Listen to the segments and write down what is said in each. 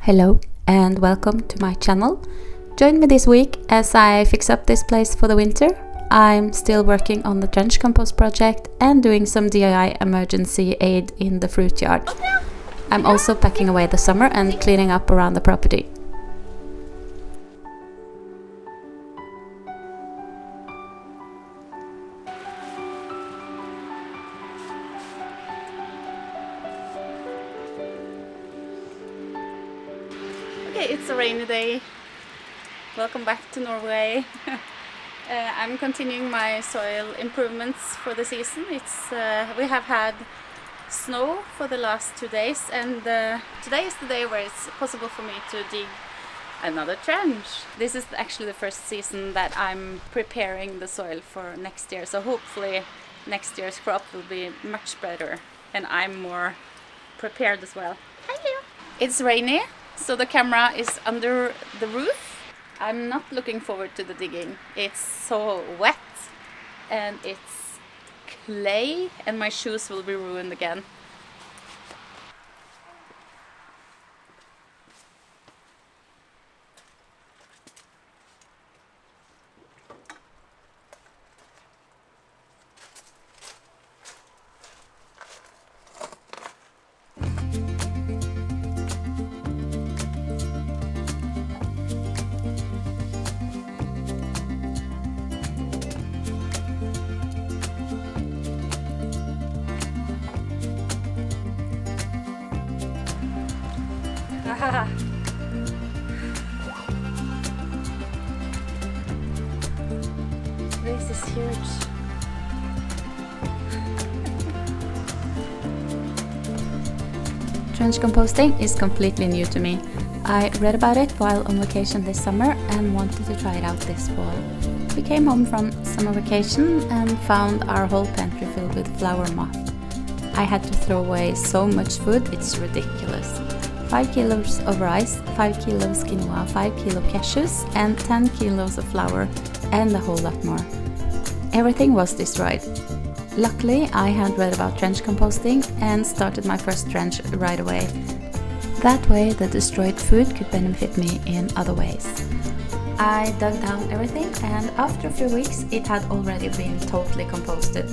Hello and welcome to my channel. Join me this week as I fix up this place for the winter. I'm still working on the trench compost project and doing some DIY emergency aid in the fruit yard. I'm also packing away the summer and cleaning up around the property. Okay, it's a rainy day. Welcome back to Norway. I'm continuing my soil improvements for the season. We have had snow for the last 2 days, and today is the day where it's possible for me to dig another trench. This is actually the first season that I'm preparing the soil for next year, so hopefully next year's crop will be much better and I'm more prepared as well. Hello! It's rainy, so the camera is under the roof. I'm not looking forward to the digging. It's so wet and it's clay and my shoes will be ruined again. This is huge. Trench composting is completely new to me. I read about it while on vacation this summer and wanted to try it out this fall. We came home from summer vacation and found our whole pantry filled with flower moth. I had to throw away so much food, it's ridiculous. 5 kilos of rice, 5 kilos quinoa, 5 kilo cashews and 10 kilos of flour and a whole lot more. Everything was destroyed. Luckily, I had read about trench composting and started my first trench right away. That way the destroyed food could benefit me in other ways. I dug down everything and after a few weeks it had already been totally composted.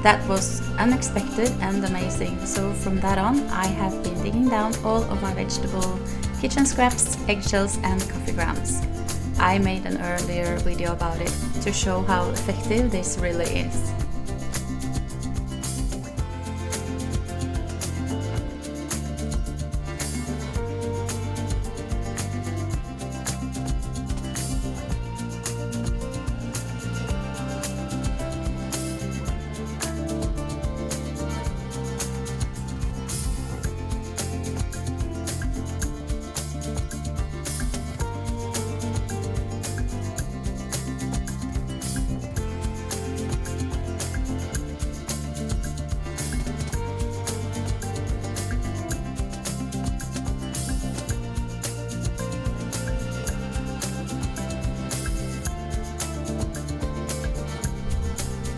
That was unexpected and amazing, so from that on I have been digging down all of my vegetable, kitchen scraps, eggshells and coffee grounds. I made an earlier video about it to show how effective this really is.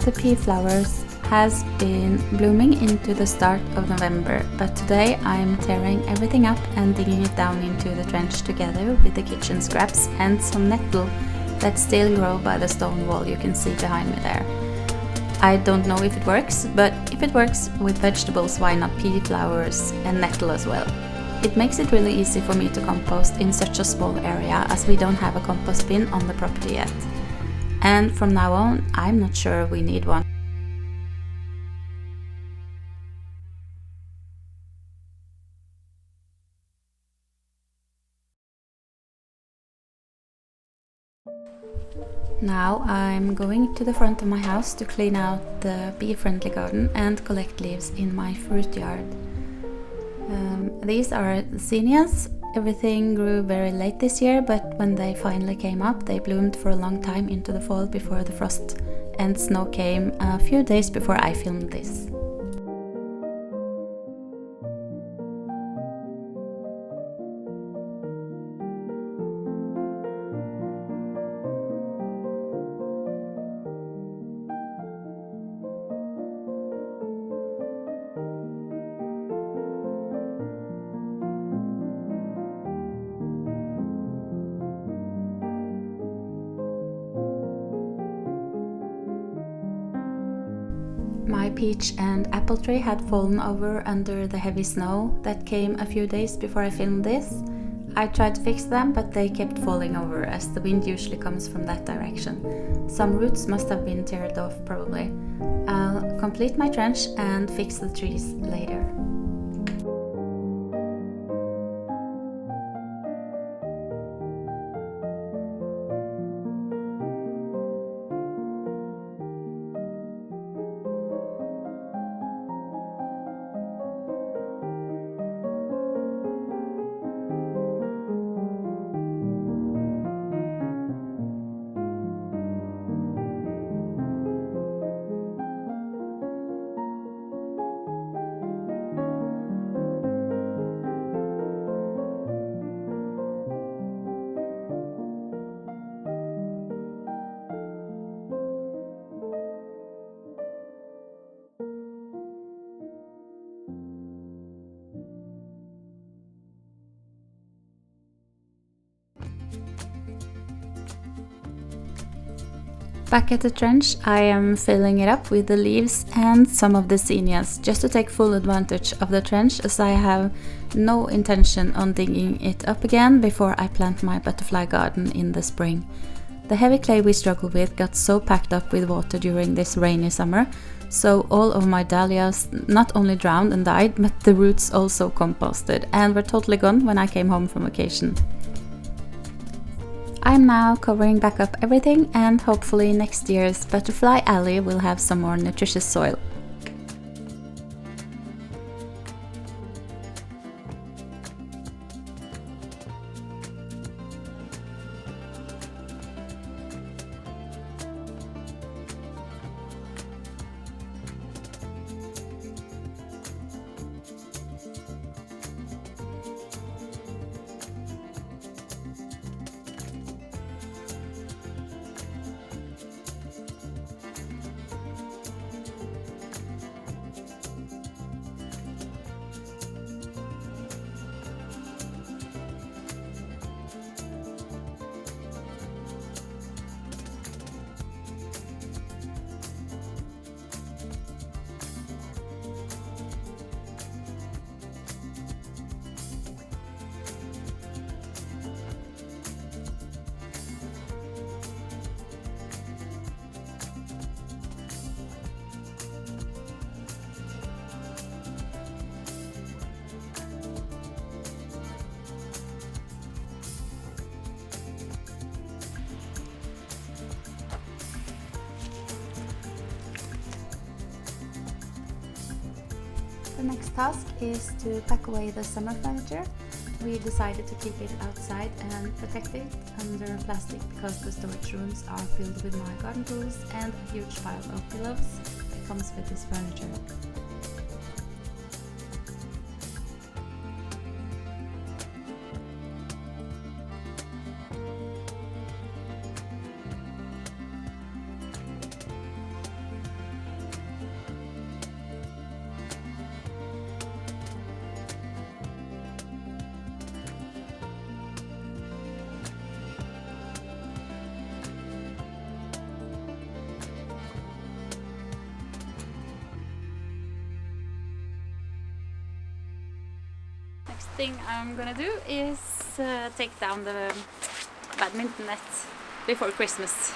The pea flowers has been blooming into the start of November, but today I'm tearing everything up and digging it down into the trench together with the kitchen scraps and some nettle that still grow by the stone wall you can see behind me there. I don't know if it works, but if it works with vegetables, why not pea flowers and nettle as well? It makes it really easy for me to compost in such a small area as we don't have a compost bin on the property yet. And from now on, I'm not sure we need one. Now I'm going to the front of my house to clean out the bee-friendly garden and collect leaves in my fruit yard. These are zinnias. Everything grew very late this year, but when they finally came up, they bloomed for a long time into the fall before the frost and snow came a few days before I filmed this. peach and apple tree had fallen over under the heavy snow that came a few days before I filmed this. I tried to fix them, but they kept falling over as the wind usually comes from that direction. Some roots must have been teared off probably. I'll complete my trench and fix the trees later. Back at the trench, I am filling it up with the leaves and some of the zinnias, just to take full advantage of the trench, as I have no intention on digging it up again before I plant my butterfly garden in the spring. The heavy clay we struggled with got so packed up with water during this rainy summer, so all of my dahlias not only drowned and died, but the roots also composted and were totally gone when I came home from vacation. I'm now covering back up everything, and hopefully next year's butterfly alley will have some more nutritious soil. The next task is to pack away the summer furniture. We decided to keep it outside and protect it under plastic because the storage rooms are filled with my garden tools and a huge pile of pillows that comes with this furniture. Next thing I'm gonna do is take down the badminton net before Christmas.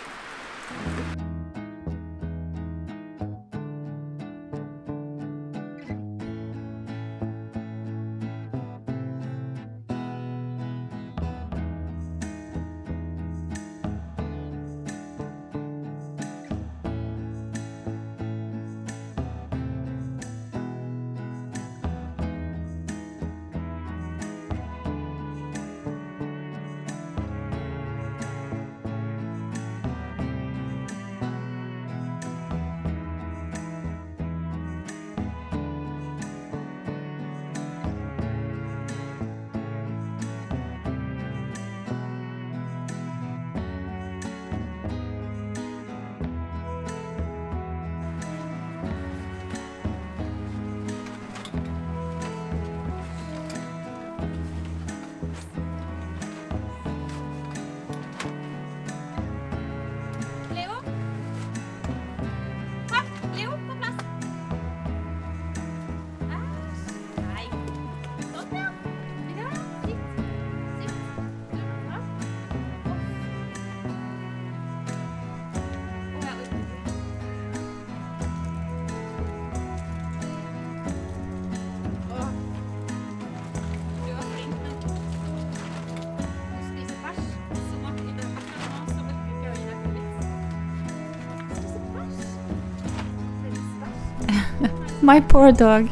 My poor dog.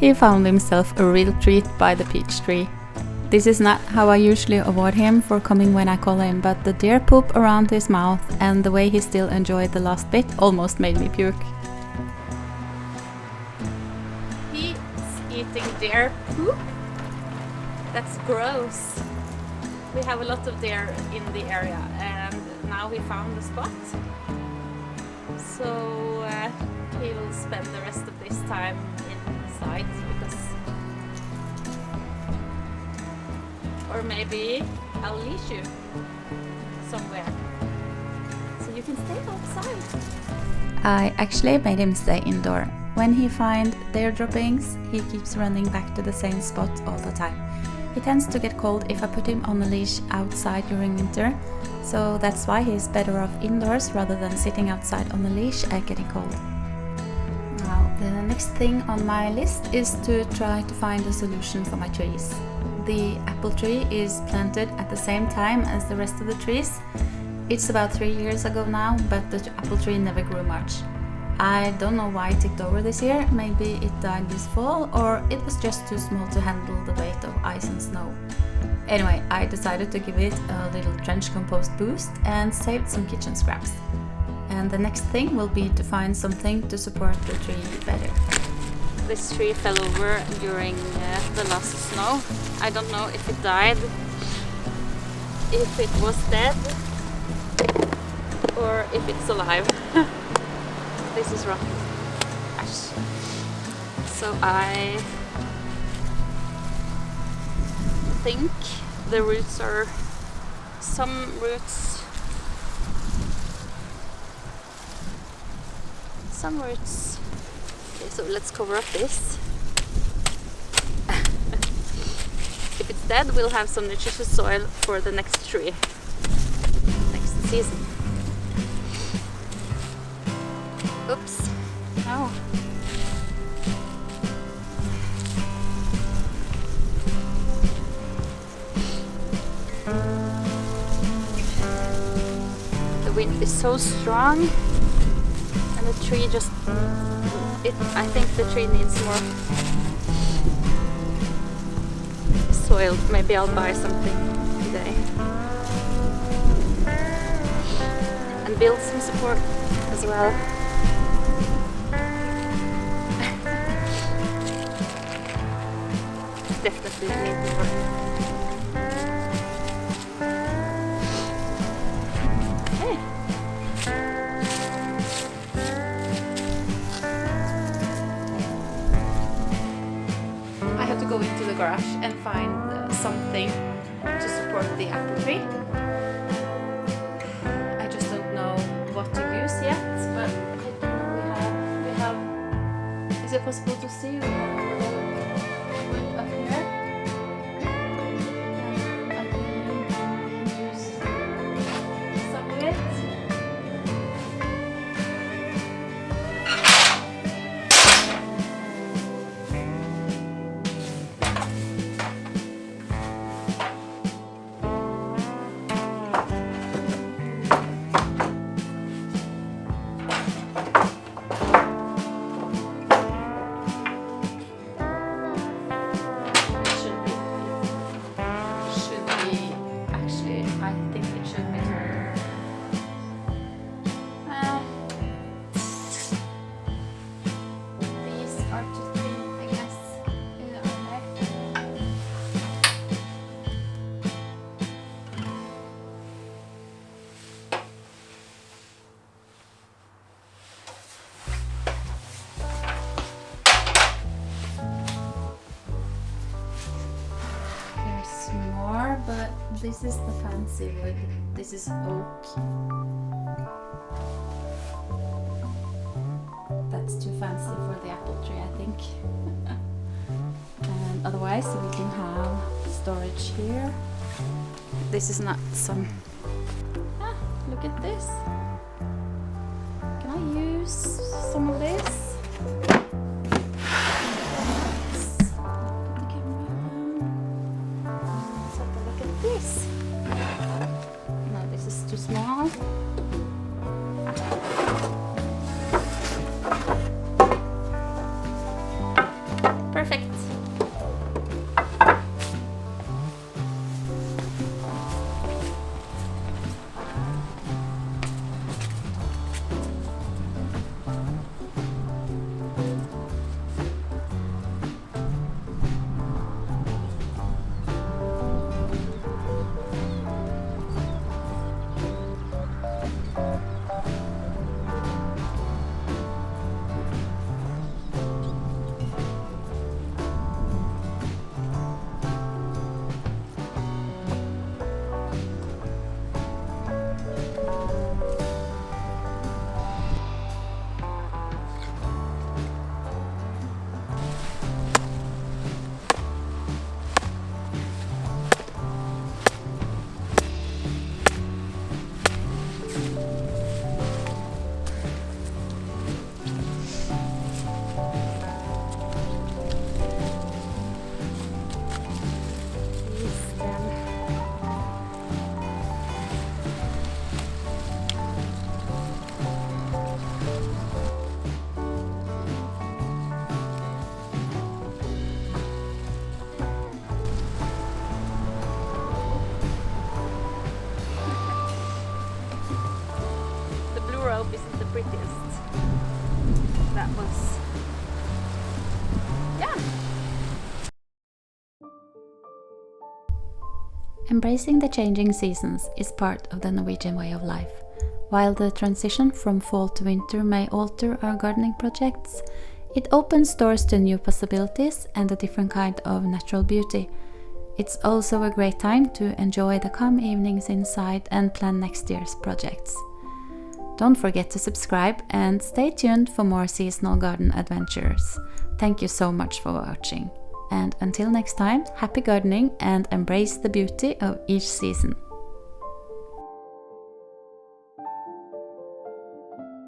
He found himself a real treat by the peach tree. This is not how I usually avoid him for coming when I call him, but the deer poop around his mouth and the way he still enjoyed the last bit almost made me puke. He's eating deer poop? That's gross. We have a lot of deer in the area and now we found a spot. So he will spend the rest of this time inside because... Or maybe I'll leash you somewhere so you can stay outside. I actually made him stay indoor. When he finds deer droppings, he keeps running back to the same spot all the time. He tends to get cold if I put him on a leash outside during winter, so that's why he's better off indoors rather than sitting outside on a leash and getting cold. Now, the next thing on my list is to try to find a solution for my trees. The apple tree is planted at the same time as the rest of the trees. It's about 3 years ago now, but the apple tree never grew much. I don't know why it tipped over this year. Maybe it died this fall, or it was just too small to handle the weight of ice and snow. Anyway, I decided to give it a little trench compost boost and saved some kitchen scraps. And the next thing will be to find something to support the tree better. This tree fell over during the last snow. I don't know if it died, if it was dead, or if it's alive. This is rotten. Ash. So I think the roots are... some roots... Okay, so let's cover up this. If it's dead, we'll have some nutritious soil for the next tree, next season. Oops. Oh. The wind is so strong and the tree just... I think the tree needs more soil. Maybe I'll buy something today and build some support as well. Definitely need more. Hey. I have to go into the garage and find something to support the apple tree. I just don't know what to use yet, but we have. Is it possible to see? We have wood up here. And I can use some of it. But this is the fancy wood. This is oak. That's too fancy for the apple tree, I think. And otherwise we can have storage here. This is not some... look at this. Can I use some of this? This. No, this is too small. Embracing the changing seasons is part of the Norwegian way of life. While the transition from fall to winter may alter our gardening projects, it opens doors to new possibilities and a different kind of natural beauty. It's also a great time to enjoy the calm evenings inside and plan next year's projects. Don't forget to subscribe and stay tuned for more seasonal garden adventures. Thank you so much for watching. And until next time, happy gardening and embrace the beauty of each season.